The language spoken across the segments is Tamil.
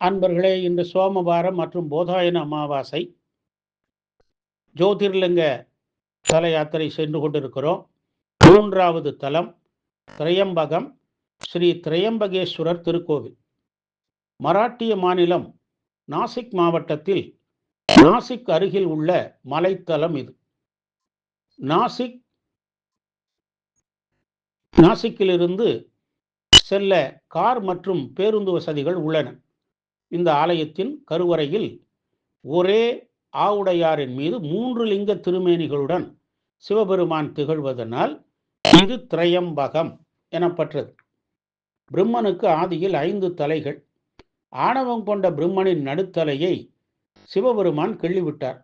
அன்பர்களே, இன்று சோமவாரம் மற்றும் போதாயன அமாவாசை. ஜோதிர்லிங்க தல யாத்திரை சென்று கொண்டிருக்கிறோம். 3வது தலம் திரையம்பகம், ஸ்ரீ திரையம்பகேஸ்வரர் திருக்கோவில். மராட்டிய மாநிலம் நாசிக் மாவட்டத்தில் நாசிக் அருகில் உள்ள மலைத்தலம் இது. நாசிக்கிலிருந்து செல்ல கார் மற்றும் பேருந்து வசதிகள் உள்ளன. இந்த ஆலயத்தின் கருவறையில் ஒரே ஆவுடையாரின் மீது 3 லிங்க திருமேனிகளுடன் சிவபெருமான் திகழ்வதனால் இது திரையம்பகம் எனப்பட்டது. பிரம்மனுக்கு ஆதியில் 5 தலைகள். ஆணவம் கொண்ட பிரம்மனின் நடுத்தலையை சிவபெருமான் கிள்ளிவிட்டார்.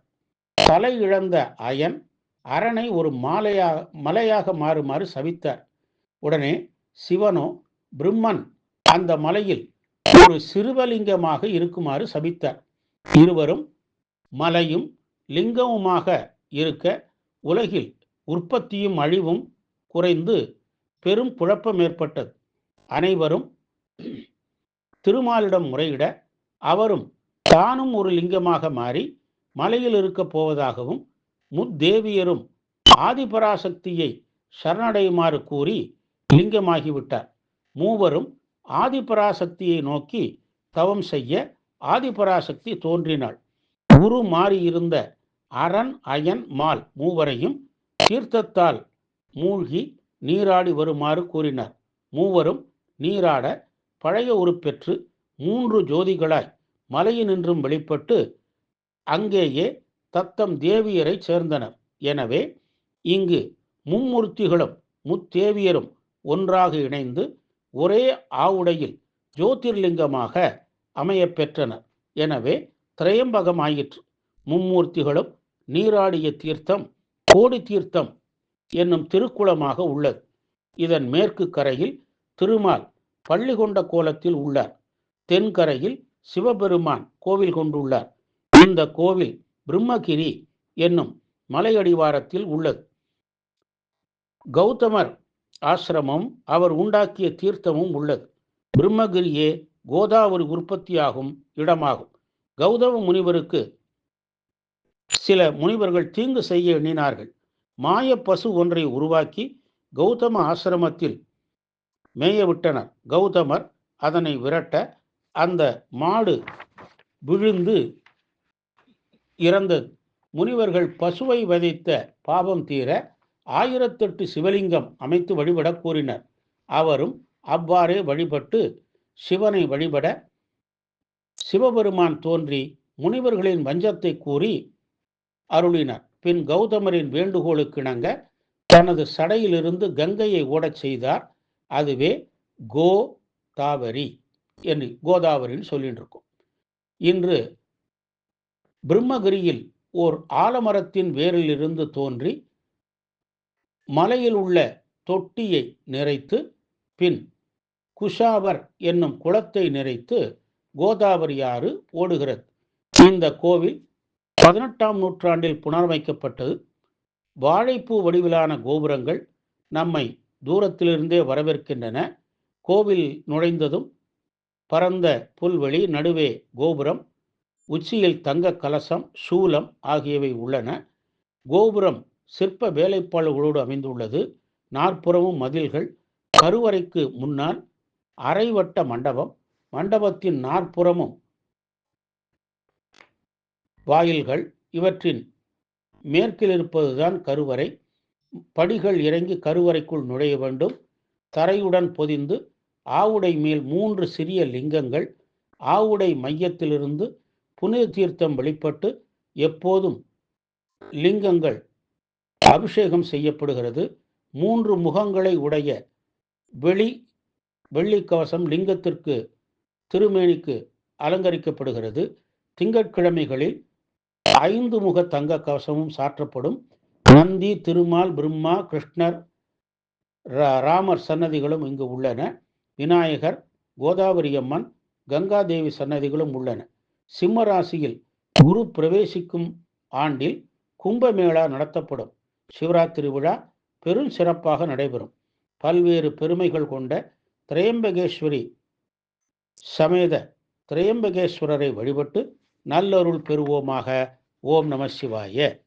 தலை இழந்த அயன் அரனை ஒரு மலையாக மாறுமாறு சபித்தார். உடனே சிவனோ பிரம்மன் அந்த மலையில் ஒரு சிறுவலிங்கமாக இருக்குமாறு சபித்தார். இருவரும் மலையும் லிங்கமுமாக இருக்க உலகில் உற்பத்தியும் அழிவும் குறைந்து பெரும் குழப்பம் ஏற்பட்டது. அனைவரும் திருமாலிடம் முறையிட அவரும் தானும் ஒரு லிங்கமாக மாறி மலையில் இருக்க போவதாகவும் முத்தேவியரும் ஆதிபராசக்தியை சரணடையுமாறு கூறி லிங்கமாகிவிட்டார். மூவரும் ஆதிபராசக்தியை நோக்கி தவம் செய்ய ஆதிபராசக்தி தோன்றினாள். உரு மாறியிருந்த அரண் அயன் மால் மூவரையும் தீர்த்தத்தால் மூழ்கி நீராடி வருமாறு கூறினார். மூவரும் நீராட பழைய உருப்பெற்று 3 ஜோதிகளாய் மலையினின்றும் வெளிப்பட்டு அங்கேயே தத்தம் தேவியரை சேர்ந்தனர். எனவே இங்கு மும்மூர்த்திகளும் முத்தேவியரும் ஒன்றாக இணைந்து ஒரே ஆவுடையில் ஜோதிர்லிங்கமாக அமைய பெற்றனர். எனவே திரையம்பகம் ஆயிற்று. மும்மூர்த்திகளும் நீராடிய தீர்த்தம் கோடி தீர்த்தம் என்னும் திருக்குளமாக உள்ளது. இதன் மேற்கு கரையில் திருமால் பள்ளி கொண்ட கோலத்தில் உள்ளார். தென்கரையில் சிவபெருமான் கோவில் கொண்டுள்ளார். இந்த கோவில் பிரம்மகிரி என்னும் மலையடிவாரத்தில் உள்ளது. கௌதமர் ஆசிரமம் அவர் உண்டாக்கிய தீர்த்தமும் உள்ளது. பிரம்மகிரியே கோதாவரி உற்பத்தியாகும் இடமாகும். கௌதம முனிவருக்கு சில முனிவர்கள் தீங்கு செய்ய எண்ணினார்கள். மாய பசு ஒன்றை உருவாக்கி கௌதம ஆசிரமத்தில் மேயவிட்டனர். கௌதமர் அதனை விரட்ட அந்த மாடு விழுந்து இறந்தது. முனிவர்கள் பசுவை வதைத்த பாவம் தீர 1008 சிவலிங்கம் அமைத்து வழிபட கூறினர். அவரும் அவ்வாறே வழிபட்டு சிவனை வழிபட சிவபெருமான் தோன்றி முனிவர்களின் வஞ்சத்தை கூறி அருளினார். பின் கௌதமரின் வேண்டுகோளுக்கிணங்க தனது சடையிலிருந்து கங்கையை ஓடச் செய்தார். அதுவே கோதாவரி என்று கோதாவரின்னு சொல்லிட்டு இருக்கோம். இன்று பிரம்மகிரியில் ஓர் ஆலமரத்தின் வேரிலிருந்து தோன்றி மலையில் உள்ள தொட்டியை நிறைத்து பின் குஷாவர் என்னும் குளத்தை நிறைத்து கோதாவரி ஆறு ஓடுகிறது. இந்த கோவில் 18ஆம் நூற்றாண்டில் புனரமைக்கப்பட்டது. வாழைப்பூ வடிவிலான கோபுரங்கள் நம்மை தூரத்திலிருந்தே வரவேற்கின்றன. கோவில் நுழைந்ததும் பரந்த புல்வெளி, நடுவே கோபுரம், உச்சியில் தங்க கலசம், சூலம் ஆகியவை உள்ளன. கோபுரம் சிற்ப வேலைப்பாடுகளோடு அமைந்துள்ளது. நாற்புறமும் மதில்கள். கருவறைக்கு முன்னால் அரைவட்ட மண்டபம். மண்டபத்தின் நாற்புறமும் வாயில்கள். இவற்றின் மேற்கில் இருப்பதுதான் கருவறை. படிகள் இறங்கி கருவறைக்குள் நுழைய வேண்டும். தரையுடன் பொதிந்து ஆவுடை மேல் 3 சிறிய லிங்கங்கள். ஆவுடை மையத்திலிருந்து புனித தீர்த்தம் வெளிப்பட்டு எப்போதும் லிங்கங்கள் அபிஷேகம் செய்யப்படுகிறது. 3 முகங்களை உடைய வெள்ளி கவசம் லிங்கத்திற்கு திருமேனிக்கு அலங்கரிக்கப்படுகிறது. திங்கட்கிழமைகளில் 5 முக தங்க கவசமும் சாற்றப்படும். நந்தி, திருமால், பிரம்மா, கிருஷ்ணர், ராமர் சன்னதிகளும் இங்கு உள்ளன. விநாயகர், கோதாவரி அம்மன், கங்காதேவி சன்னதிகளும் உள்ளன. சிம்ம ராசியில் குரு பிரவேசிக்கும் ஆண்டில் கும்பமேளா நடத்தப்படும். சிவராத்திரி விழா பெரும் சிறப்பாக நடைபெறும். பல்வேறு பெருமைகள் கொண்ட திரையம்பகேஸ்வரி சமேத திரையம்பகேஸ்வரரை வழிபட்டு நல்லருள் பெறுவோமாக. ஓம் நம சிவாய.